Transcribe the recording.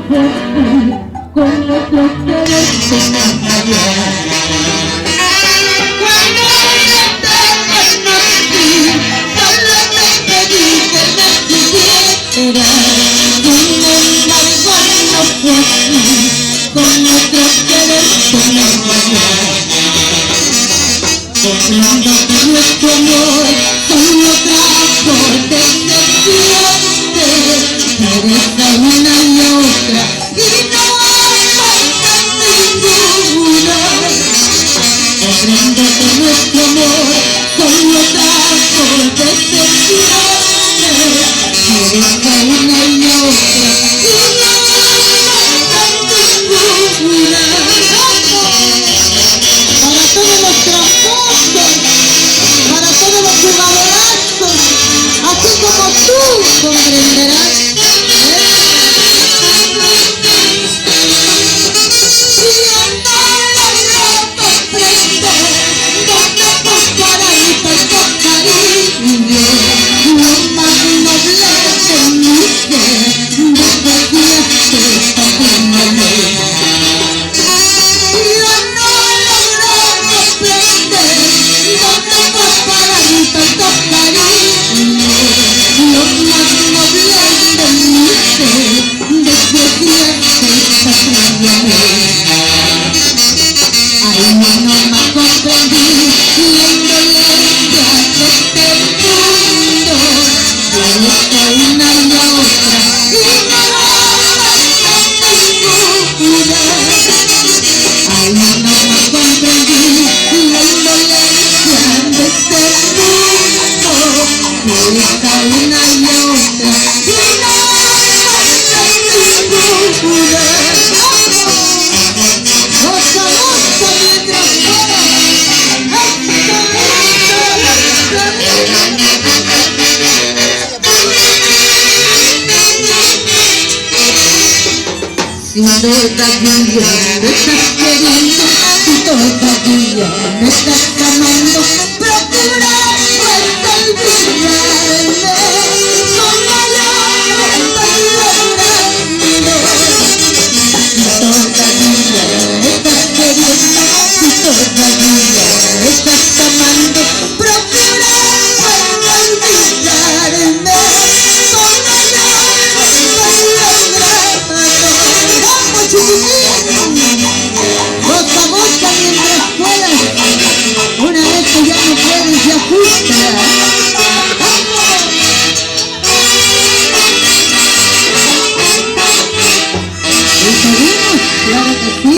por ti, con otro querer engañar. Cuando yo te conocí, solo te pedí que me quisieras. Sin embargo no fue así, con otro querer engañar. Comprendo que nuestro amor solo trajo decepciones, eres a una y otra y no falta ninguna. Comprendo que nuestro amor solo trajo decepciones, eres a una y otra y no falta ninguna. Para todos los tramposos, para todos los jugadorazos, así como tú comprenderás. Ay, no más comprendí la indolencia de este mundo. Eres una y otra y no falta ninguna. Ay, no más comprendí la indolencia de este mundo. Eres una y otra y no falta ninguna. Si todavía me estás queriendo, si todavía me estás amando, procura pues olvidarme, como yo estoy logrando. Si todavía me estás queriendo, si todavía me estás amando, procura pues olvidarme, como yo estoy logrando. Goza mientras puedas, una vez que ya no puedes, ya ajusta.